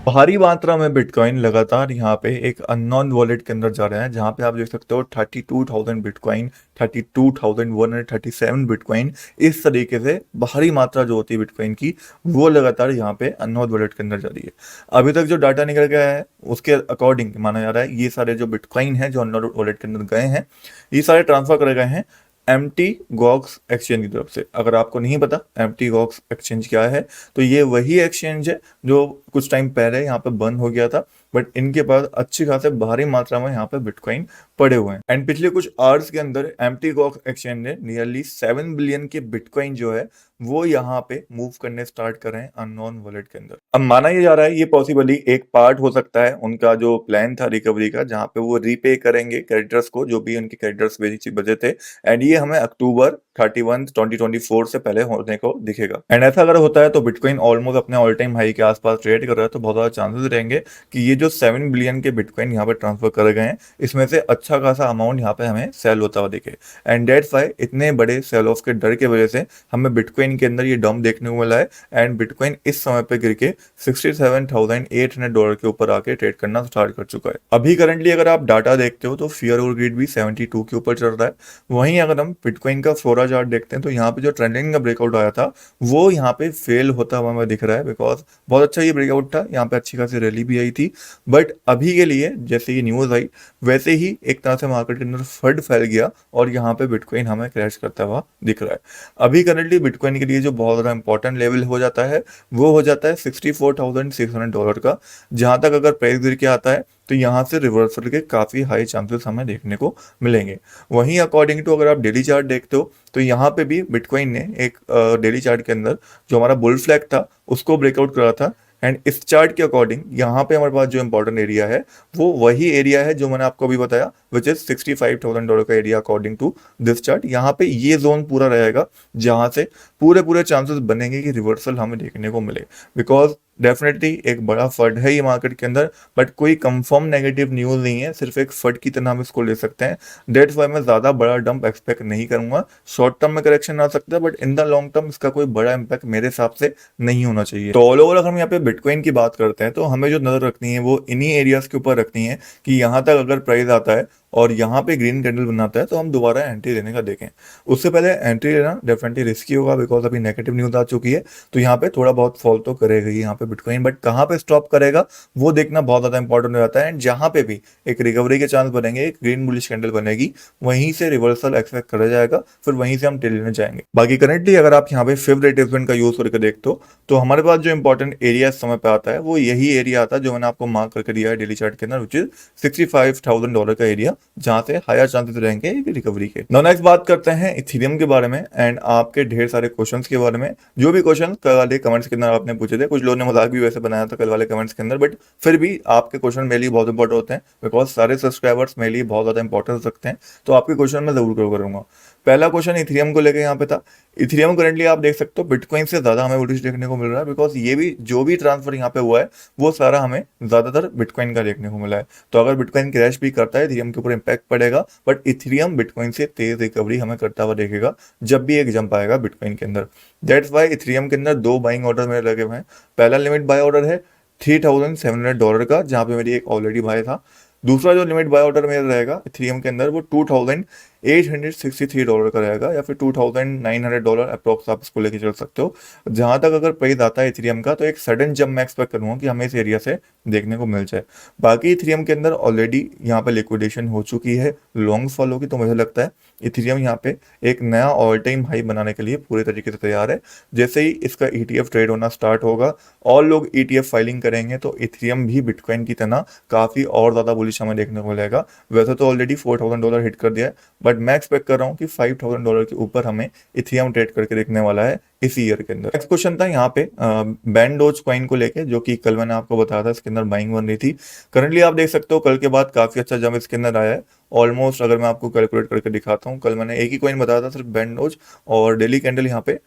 भारी मात्रा में बिटकॉइन लगातार यहाँ पे एक अननोन वॉलेट के अंदर जा रहे हैं, जहाँ पे आप देख सकते हो 32,000 बिटकॉइन, 32,137 बिटकॉइन। इस तरीके से भारी मात्रा जो होती है बिटकॉइन की, वो लगातार यहाँ पे अननोन वॉलेट के अंदर जा रही है। अभी तक जो डाटा निकल गया है उसके अकॉर्डिंग माना जा रहा है ये सारे जो बिटकॉइन है जो अननोन वॉलेट के अंदर गए हैं, ये सारे ट्रांसफर करे गए हैं एम्प्टी गॉक्स एक्सचेंज की तरफ से। अगर आपको नहीं पता एम्प्टी गॉक्स एक्सचेंज क्या है, तो ये वही एक्सचेंज है जो कुछ टाइम पहले यहाँ पे बंद हो गया था, बट इनके पास अच्छी खासे भारी मात्रा में यहाँ पे बिटकॉइन पड़े हुए हैं। एंड पिछले कुछ आवर्स के अंदर एम्प्टी गॉक्स एक्सचेंज ने नियरली 7 बिलियन के बिटकॉइन जो है वो यहाँ पे मूव करने स्टार्ट कर रहे हैं अननोन वॉलेट के अंदर। अब माना ये जा रहा है ये पॉसिबली एक पार्ट हो सकता है उनका जो प्लान था रिकवरी का, जहाँ पे वो रीपे करेंगे क्रेडिटर्स को जो भी उनके क्रेडिटर्स बचे थे। एंड ये हमें अक्टूबर 31, 2024 से पहले होने को दिखेगा। एंड ऐसा अगर होता है तो बिटकॉइन ऑलमोस्ट अपने ऑल टाइम हाई के आसपास ट्रेड कर रहा है, तो बहुत ज्यादा चांसेस रहेंगे कि ये जो 7 बिलियन के बिटकॉइन यहाँ पे ट्रांसफर करे गए हैं, इसमें से अच्छा खासा अमाउंट यहाँ पे हमें सेल होता हुआ दिखे। एंड डेट्स वाई इतने बड़े सेल ऑफ के डर की वजह से हमें बिटकॉइन के अंदर ये डंप देखने को मिला है। एंड बिटकॉइन इस समय पे गिर के $67,800 के ऊपर आके ट्रेड करना स्टार्ट कर चुका है। अभी करंटली अगर आप डाटा देखते हो तो फियर और ग्रीड भी 72 के ऊपर चल रहा है। वहीं अगर हम बिटकॉइन का फ्लोरा चार्ट देखते हैं तो यहाँ पे जो ट्रेंडिंग का ब्रेकआउट आया था वो यहाँ पे फेल होता हुआ हमें दिख रहा है, बिकॉज बहुत अच्छा ये ब्रेकआउट था, यहाँ पे अच्छी खासी रैली भी आई थी। बट अभी के लिए जैसे ये न्यूज आई वैसे ही एक तरह से मार्केट के अंदर फंड फैल गया और यहाँ पे बिटकॉइन हमें क्रैश करता हुआ दिख रहा है। अभी करंटली बिटकॉइन के लिए जो बहुत ज़्यादा इंपॉर्टेंट लेवल हो जाता है वो हो जाता है $64,600 का। जहाँ तक अगर प्राइस गिर के आता है तो यहाँ से रिवर्सल के काफ़ी हाई चांसेस हमें देखने को मिलेंगे। वहीं अकॉर्डिंग टू अगर आप डेली चार्ट देखते हो तो यहाँ पे भी बिटकॉइन ने एक डेली चार्ट के अंदर जो हमारा बुल फ्लैग था उसको ब्रेकआउट करा था। एंड इस चार्ट के अकॉर्डिंग यहाँ पे हमारे पास जो इंपॉर्टेंट एरिया है वो वही एरिया है जो मैंने आपको अभी बताया, विच इज $65,000 का area according to this chart. यहाँ पे ये जोन पूरा रहेगा जहाँ से पूरे पूरे चांसेस बनेंगे कि रिवर्सल हमें देखने को मिले, बिकॉज डेफिनेटली एक बड़ा फंड है ये मार्केट के अंदर, बट कोई कंफर्म नेगेटिव न्यूज नहीं है, सिर्फ एक फंड की तरह हम इसको ले सकते हैं। डेट्स वाई मैं ज्यादा बड़ा डंप एक्सपेक्ट नहीं करूंगा। शॉर्ट टर्म में करेक्शन आ सकता है but in the long term इसका कोई बड़ा इंपैक्ट मेरे हिसाब से नहीं होना चाहिए। तो ऑल ओवर अगर हम यहाँ पे बिटकॉइन की बात करते हैं तो हमें जो नजर रखनी है वो इन्हीं एरियाज के ऊपर रखनी है कि यहाँ तक अगर प्राइस आता है और यहाँ पे ग्रीन कैंडल बनाता है तो हम दोबारा एंट्री लेने का देखें। उससे पहले एंट्री लेना डेफिनेटली रिस्की होगा, बिकॉज अभी नेगेटिव न्यूज आ चुकी है, तो यहाँ पे थोड़ा बहुत फॉल तो करेगा ही यहाँ पे बिटकॉइन, बट कहाँ पे स्टॉप करेगा वो देखना बहुत ज्यादा इंपॉर्टेंट हो जाता है। एंड जहाँ पे भी एक रिकवरी के चांस बनेंगे, एक ग्रीन बुलिश कैंडल बनेगी, वहीं से रिवर्सल एक्सपेक्ट करा जाएगा, फिर वहीं से हम ट्रेड लेने जाएंगे। बाकी करेंटली अगर आप यहाँ पे फिफ्थ रिट्रेसमेंट का यूज करके देखते हो तो हमारे पास जो इंपॉर्टेंट एरिया इस समय पे आता है वो यही एरिया आता है जो मैंने आपको मार्क करके दिया है डेली चार्ट के अंदर, विच इज $65,000 का एरिया, जहां से हायर चांसेस रहेंगे रिकवरी के। नाउ नेक्स्ट बात करते हैं इथेरियम के बारे में एंड आपके ढेर सारे क्वेश्चंस के बारे में। जो भी क्वेश्चन कल वाले कमेंट्स के अंदर आपने पूछे थे, कुछ लोगों ने मजाक भी वैसे बनाया था कल वाले कमेंट्स के अंदर, बट फिर भी आपके क्वेश्चन मेरे लिए बहुत इंपॉर्टेंट होते हैं, बिकॉज सारे सब्सक्राइबर्स मेरे लिए बहुत ज्यादा इंपॉर्टेंस रखते हैं, तो आपके क्वेश्चन मैं जरूर करूंगा। पहला क्वेश्चन इथेरियम को लेकर यहाँ पे था। इथेरियम करंटली आप देख सकते हो बिटकॉइन से ज्यादा हमें बुलिश देखने को मिल रहा है, बिकॉज ये भी जो भी ट्रांसफर यहाँ पे हुआ है वो सारा हमें ज्यादातर बिटकॉइन का देखने को मिला है। तो अगर बिटकॉइन क्रैश भी करता है इथेरियम के ऊपर इंपैक्ट पड़ेगा, बट इथेरियम बिटकॉइन से तेज रिकवरी हमें करता हुआ देखेगा जब भी एक जंप आएगा बिटकॉइन के अंदर। दैट्स वाई इथेरियम के अंदर दो बाइंग ऑर्डर मेरे लगे हुए हैं। पहला लिमिट बाय ऑर्डर है $3,700 का, जहां पे मेरी एक ऑलरेडी बाय था। दूसरा जो लिमिट बाय ऑर्डर मेरा रहेगा इथेरियम के अंदर वो $2,863 का रहेगा, या फिर $2,900 अप्रोक्स आप इसको लेके चल सकते हो। जहां तक अगर प्राइस आता है इथेरियम का तो एक सडन जंप मैं एक्सपेक्ट करूंगा कि हमें इस एरिया से देखने को मिल जाए। बाकी इथेरियम के अंदर ऑलरेडी यहाँ पे लिक्विडेशन हो चुकी है लॉन्ग फॉलो की, तो मुझे लगता है इथेरियम यहाँ पे एक नया ऑल टाइम हाई बनाने के लिए पूरे तरीके से तैयार है। जैसे ही इसका ETF ट्रेड होना स्टार्ट होगा और लोग ETF फाइलिंग करेंगे तो इथेरियम भी बिटकॉइन की तरह काफी और ज्यादा बुलिश हमें देखने को मिलेगा। वैसे तो ऑलरेडी $4,000 हिट कर दिया है, बट मैं एक्सपेक्ट कर रहा हूँ कि $5,000 के ऊपर हमें इथेरियम ट्रेड करके देखने वाला है इस ईयर के अंदर। नेक्स्ट क्वेश्चन था यहाँ पे बैंड डोज कॉइन को लेके, जो कि कल मैंने आपको बताया था इसके अंदर बाइंग बन रही थी। करंटली आप देख सकते हो कल के बाद काफी अच्छा जंप इसके अंदर आया है। ऑलमोस्ट अगर मैं आपको कैलकुलेट करके दिखाता हूँ, कल मैंने एक ही कॉइन बताया था सिर्फ बैंड डोज, और डेली कैंडल यहाँ पे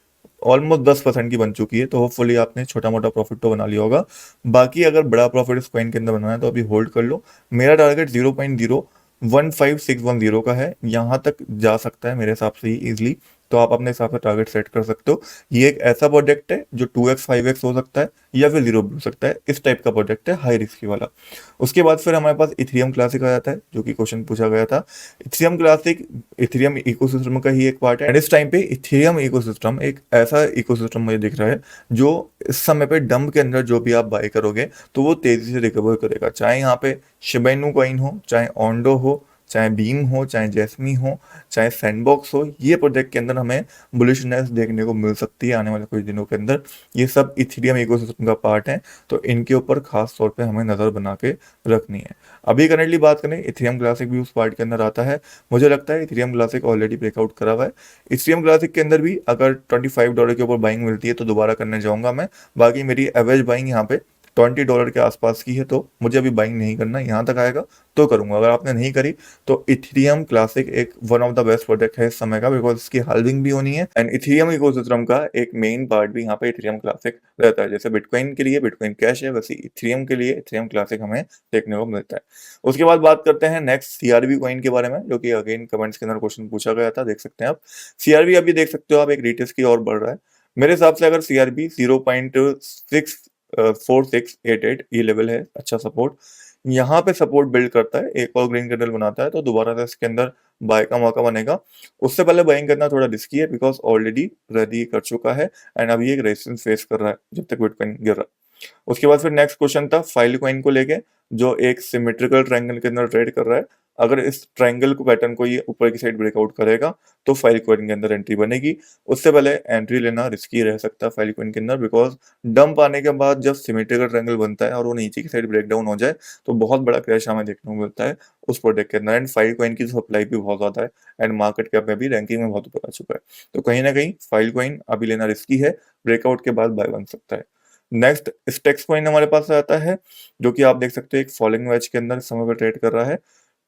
ऑलमोस्ट 10% की बन चुकी है, तो होपफुली आपने छोटा मोटा प्रॉफिट तो बना लिया होगा। बाकी अगर बड़ा प्रॉफिट इस कॉइन के अंदर बनाना है तो अभी होल्ड कर लो। मेरा टारगेट 0.015610 का है, यहाँ तक जा सकता है मेरे हिसाब से ही इजिली। तो आप अपने हिसाब से टारगेट सेट कर सकते हो। ये एक ऐसा प्रोजेक्ट है जो 2x 5x हो सकता है या फिर 0 भी हो सकता है, इस टाइप का प्रोजेक्ट है हाई रिस्क वाला। उसके बाद फिर हमारे पास इथेरियम क्लासिक आ जाता है, जो कि क्वेश्चन पूछा गया था। इथेरियम क्लासिक इथेरियम इकोसिस्टम का ही एक पार्ट है, एंड इस टाइम पे इथेरियम इकोसिस्टम एक ऐसा इकोसिस्टम मुझे दिख रहा है जो इस समय पे डंप के अंदर जो भी आप बाय करोगे तो वो तेजी से रिकवर करेगा, चाहे यहाँ पे शिबा इनू कॉइन हो, चाहे ओंडो हो, चाहे बीम हो, चाहे जैस्मी हो, चाहे सैंडबॉक्स हो। ये प्रोजेक्ट के अंदर हमें बुलिशनेस देखने को मिल सकती है आने वाले कुछ दिनों के अंदर। ये सब इथेरियम इकोसिस्टम का पार्ट है, तो इनके ऊपर खास तौर पे हमें नज़र बना के रखनी है। अभी करंटली बात करें, इथेरियम क्लासिक भी उस पार्ट के अंदर आता है। मुझे लगता है इथेरियम क्लासिक ऑलरेडी ब्रेकआउट करा हुआ है। इथेरियम क्लासिक के अंदर भी अगर $25 के ऊपर बाइंग मिलती है तो दोबारा करने जाऊंगा मैं। बाकी मेरी एवरेज बाइंग यहाँ पे $20 के आसपास की है, तो मुझे अभी बाइंग नहीं करना, यहाँ तक आएगा तो करूंगा। अगर आपने नहीं करी तो इथेरियम क्लासिक एक one of the best project है इस समय का, बिकॉज इसकी हाल्विंग भी होनी है एंड इथेरियम इकोसिस्टम का एक मेन पार्ट भी यहाँ पे इथेरियम क्लासिक रहता है। जैसे बिटकॉइन के लिए बिटकॉइन कैश है, वैसे इथेरियम के लिए इथेरियम क्लासिक हमें देखने को मिलता है। उसके बाद बात करते हैं नेक्स्ट सीआरबी कॉइन के बारे में, जो कि अगेन कमेंट्स के अंदर क्वेश्चन पूछा गया था, देख सकते हैं आप। सीआरबी अभी देख सकते हो आप एक रिटेस्ट की ओर बढ़ रहा है। मेरे हिसाब से अगर सीआरबी 0.468688 ये लेवल है अच्छा सपोर्ट, यहाँ पे सपोर्ट बिल्ड करता है, एक और ग्रीन कैंडल बनाता है तो दोबारा से इसके अंदर बाय का मौका बनेगा। उससे पहले बाइंग करना थोड़ा रिस्की है, बिकॉज ऑलरेडी रैली कर चुका है एंड अभी एक रेजिस्टेंस फेस कर रहा है जब तक बिटकॉइन गिर रहा है। उसके बाद फिर नेक्स्ट क्वेश्चन था फाइल कॉइन को लेके, जो एक सिमेट्रिकल ट्रायंगल के अंदर ट्रेड कर रहा है। अगर इस ट्रायंगल को पैटर्न को ये ऊपर की साइड ब्रेकआउट करेगा तो फाइल कॉइन के अंदर एंट्री बनेगी। उससे पहले एंट्री लेना रिस्की रह सकता है फाइल कॉइन के अंदर, बिकॉज डंप आने के बाद जब सिमेट्रिकल ट्रायंगल बनता है और वो नीचे की साइड ब्रेक डाउन हो जाए तो बहुत बड़ा क्रैश हमें देखने को मिलता है उस प्रोडक्ट के अंदर। एंड फाइल कॉइन की सप्लाई भी बहुत ज्यादा है एंड मार्केट कैप में भी रैंकिंग में बहुत ऊपर आ चुका है, तो कहीं ना कहीं फाइल कॉइन अभी लेना रिस्की है, ब्रेकआउट के बाद बाय बन सकता है। नेक्स्ट स्टेक्स कॉइन हमारे पास आता है, जो कि आप देख सकते हो एक फॉलिंग वेज के अंदर इस समय पर ट्रेड कर रहा है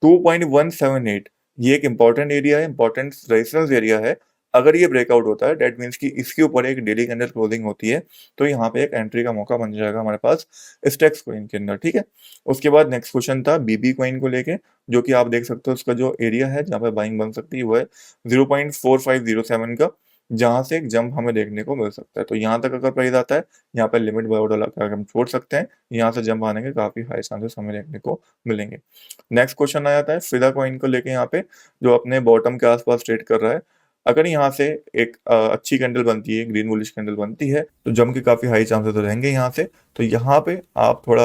2.178। ये एक इंपॉर्टेंट एरिया है, इंपॉर्टेंट रेजिस्टेंस एरिया है। अगर ये ब्रेकआउट होता है डेट मीन्स कि इसके ऊपर एक डेली कैंडल क्लोजिंग होती है, तो यहाँ पे एक एंट्री का मौका बन जाएगा हमारे पास स्टेक्स कॉइन के अंदर, ठीक है। उसके बाद नेक्स्ट क्वेश्चन था बीबी कॉइन को लेके, जो कि आप देख सकते हो उसका जो एरिया है जहाँ पे बाइंग बन सकती है वो है 0.4507 का, जहां से एक जंप हमें देखने को मिल सकता है। तो यहाँ तक अगर प्राइस आता है, यहाँ पे लिमिट बाय ऑर्डर लगा हम छोड़ सकते हैं, यहाँ से जंप आने के काफी हाई चांसेस हमें देखने को मिलेंगे। नेक्स्ट क्वेश्चन आ जाता है फिदा कॉइन को लेके, यहाँ पे जो अपने बॉटम के आसपास ट्रेड कर रहा है। अगर यहाँ से एक अच्छी कैंडल बनती है, ग्रीन बुलिश कैंडल बनती है, तो जंप के काफी हाई चांसेस रहेंगे यहाँ से। तो यहाँ पे आप थोड़ा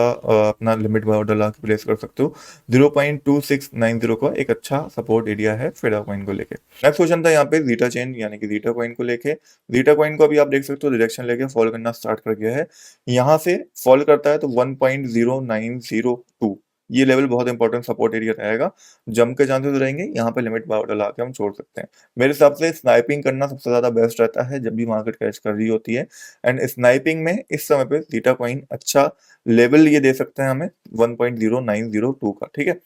अपना लिमिट बाय ऑर्डर ला के प्लेस कर सकते हो। 0.2690 का एक अच्छा सपोर्ट एरिया है फिदा कॉइन को लेके। नेक्स्ट क्वेश्चन था यहाँ पे जीटा चेन यानी कि जीटा कॉइन को लेके। जीटा कॉइन को अभी आप देख सकते हो डायरेक्शन लेके फॉल करना स्टार्ट कर गया है। यहाँ से फॉल करता है तो 1.0902 ये लेवल बहुत इंपॉर्टेंट सपोर्ट एरिया रहेगा, जंप के चांसेस रहेंगे, यहाँ पे लिमिट बाय ऑर्डर ला के हम छोड़ सकते हैं। मेरे हिसाब से स्नाइपिंग करना सबसे ज्यादा बेस्ट रहता है जब भी मार्केट क्रैश कर रही होती है, एंड स्नाइपिंग में इस समय पे जीटा कॉइन अच्छा लेवल ये दे सकते हैं हमें 1.0902 का, ठीक है।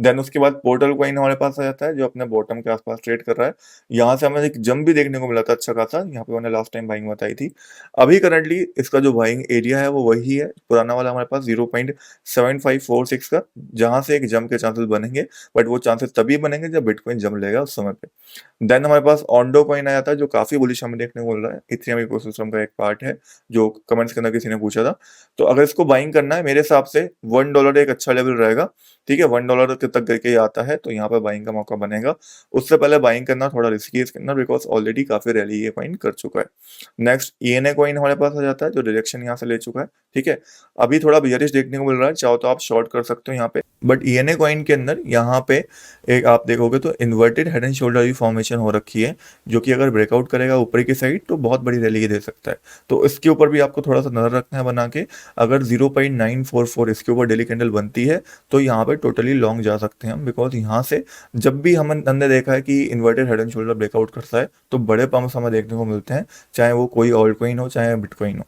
देन उसके बाद पोर्टल कॉइन हमारे पास आ जाता है, जो अपने बॉटम के आसपास ट्रेड कर रहा है। यहाँ से हमें एक जंप भी देखने को मिला था अच्छा खासा, यहाँ पे मैंने लास्ट टाइम बाइंग बताई थी। अभी करंटली इसका जो बाइंग एरिया है वो वही है पुराना वाला हमारे पास 0.7546 का, जहां से एक जंप के चांसेस बनेंगे, बट वो चांसेस तभी बनेंगे जब बिटकॉइन जंप लेगा उस समय पे। देन हमारे पास ऑन्डो कॉइन आ जाता है, जो काफी बुलिश हमें देखने को मिल रहा है, इथेरियम इकोसिस्टम का एक पार्ट है, जो कमेंट्स के अंदर किसी ने पूछा था। तो अगर इसको बाइंग करना है मेरे हिसाब से $1 एक अच्छा लेवल रहेगा, ठीक है। $1 तक करके आता है तो यहाँ पे बाइंग का मौका बनेगा। उससे पहले बाइंग करना थोड़ा रिस्की है इसके अंदर, बिकॉज ऑलरेडी काफी रैली ये कॉइन कर चुका है। नेक्स्ट ईएनए कॉइन हमारे पास आ जाता है, जो डायरेक्शन यहाँ से ले चुका है, ठीक है। अभी थोड़ा बियरिश देखने को मिल रहा है, चाहो तो आप शॉर्ट कर सकते हो यहाँ पे, बट ईएनए कॉइन के अंदर यहाँ पे एक आप देखोगे तो इन्वर्टेड हेड एंड शोल्डर की फॉर्मेशन हो रखी है, जो कि अगर ब्रेकआउट करेगा ऊपर की साइड तो बहुत बड़ी रैली दे सकता है। तो इसके ऊपर भी आपको थोड़ा सा नजर रखना है बना के। अगर 0.944 इसके ऊपर डेली कैंडल बनती है तो यहाँ पे टोटली लॉन्ग जा सकते हैं हम, बिकॉज यहाँ से जब भी हमने देखा है कि inverted head and shoulder breakout करता है तो बड़े पंप्स हमें देखने को मिलते हैं, चाहे वो कोई ऑल्ट कॉइन हो चाहे बिटकॉइन हो।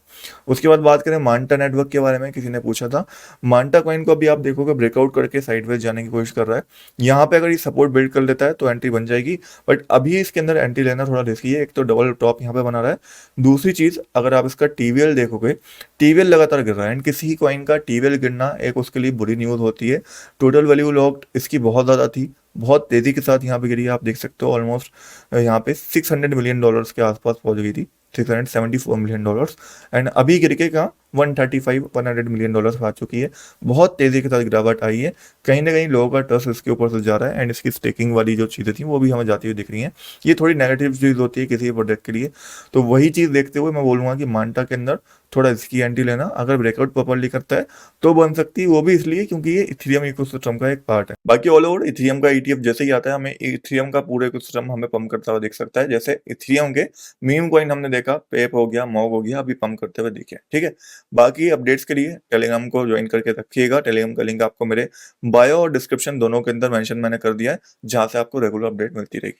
उसके बाद बात करें मांटा नेटवर्क के बारे में, किसी ने पूछा था। मांटा कॉइन को अभी आप देखोगे ब्रेकआउट करके साइडवेज जाने की कोशिश कर रहा है। यहाँ पे अगर ये सपोर्ट बिल्ड कर लेता है तो एंट्री बन जाएगी, बट अभी इसके अंदर एंट्री लेना थोड़ा रिस्की है। एक तो डबल टॉप यहाँ पे बना रहा है, दूसरी चीज अगर आप इसका टीवीएल देखोगे, टीवीएल लगातार गिर रहा है, एंड किसी कॉइन का टीवीएल गिरना एक उसके लिए बुरी न्यूज होती है। टोटल वैल्यू लॉक्ड इसकी बहुत ज्यादा थी, बहुत तेजी के साथ यहाँ पे गिरी है, आप देख सकते हो ऑलमोस्ट यहाँ पे $600 मिलियन के आसपास पहुंच गई थी, $674 मिलियन, एंड अभी गिर के कहाँ 135-100 मिलियन आ चुकी है। बहुत तेजी के साथ गिरावट आई है, कहीं ना कहीं लोगों का ट्रस्ट इसके ऊपर से जा रहा है, एंड इसकी स्टेकिंग वाली जो चीज़ें थी वो भी हमें जाती हुई दिख रही हैं। ये थोड़ी नेगेटिव चीज़ होती है किसी प्रोडक्ट के लिए, तो वही चीज़ देखते हुए मैं बोलूँगा कि मांटा के अंदर थोड़ा इसकी एंट्री लेना, अगर ब्रेकआउट प्रॉपर्ली करता है तो बन सकती है, वो भी इसलिए क्योंकि ये इथेरियम इकोसिस्टम का एक पार्ट है। बाकी ऑल ओवर इथेरियम का ईटीएफ जैसे ही आता है, हमें इथेरियम का पूरा इकोसिस्टम हमें पंप करता हुआ दिख सकता है। जैसे इथेरियम के मीम कॉइन हमने देखा, पेप हो गया, मॉग हो गया, अभी पंप करते हुए दिखे, ठीक है। बाकी अपडेट्स के लिए टेलीग्राम को ज्वाइन करके रखिएगा। टेलीग्राम का लिंक आपको मेरे बायो और डिस्क्रिप्शन दोनों के अंदर मेंशन मैंने कर दिया है, जहां से आपको रेगुलर अपडेट मिलती रहेगी।